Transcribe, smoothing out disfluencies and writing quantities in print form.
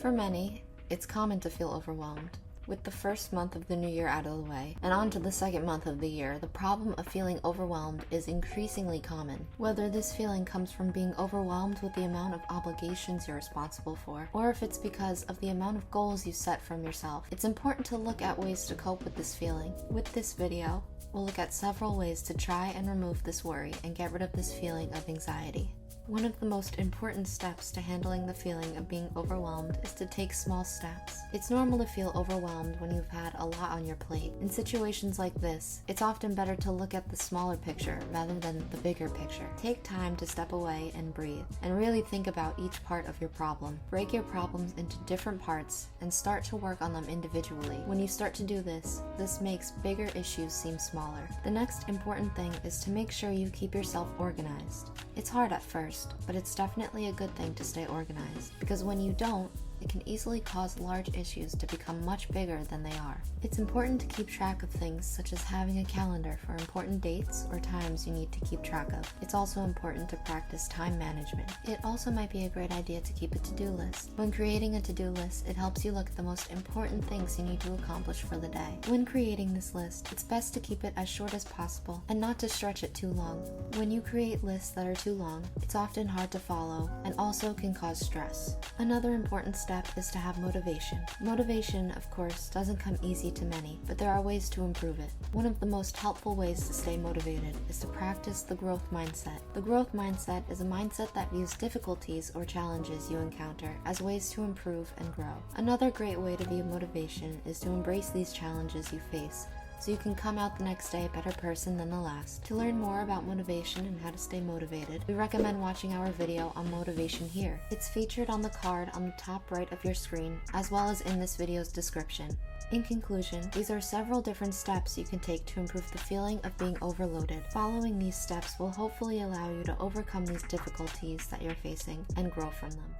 For many, it's common to feel overwhelmed. With the first month of the new year out of the way, and on to the second month of the year, the problem of feeling overwhelmed is increasingly common. Whether this feeling comes from being overwhelmed with the amount of obligations you're responsible for, or if it's because of the amount of goals you set from yourself, it's important to look at ways to cope with this feeling. With this video, we'll look at several ways to try and remove this worry and get rid of this feeling of anxiety. One of the most important steps to handling the feeling of being overwhelmed is to take small steps. It's normal to feel overwhelmed when you've had a lot on your plate. In situations like this, it's often better to look at the smaller picture rather than the bigger picture. Take time to step away and breathe, and really think about each part of your problem. Break your problems into different parts and start to work on them individually. When you start to do this, this makes bigger issues seem smaller. The next important thing is to make sure you keep yourself organized. It's hard at first, but it's definitely a good thing to stay organized, because when you don't, it can easily cause large issues to become much bigger than they are. It's important to keep track of things such as having a calendar for important dates or times you need to keep track of. It's also important to practice time management. It also might be a great idea to keep a to-do list. When creating a to-do list, it helps you look at the most important things you need to accomplish for the day. When creating this list, it's best to keep it as short as possible and not to stretch it too long. When you create lists that are too long, it's often hard to follow and also can cause stress. Another important step is to have motivation. Motivation, of course, doesn't come easy to many, but there are ways to improve it. One of the most helpful ways to stay motivated is to practice the growth mindset. The growth mindset is a mindset that views difficulties or challenges you encounter as ways to improve and grow. Another great way to view motivation is to embrace these challenges you face, so you can come out the next day a better person than the last. To learn more about motivation and how to stay motivated, we recommend watching our video on motivation here. It's featured on the card on the top right of your screen, as well as in this video's description. In conclusion, these are several different steps you can take to improve the feeling of being overloaded. Following these steps will hopefully allow you to overcome these difficulties that you're facing and grow from them.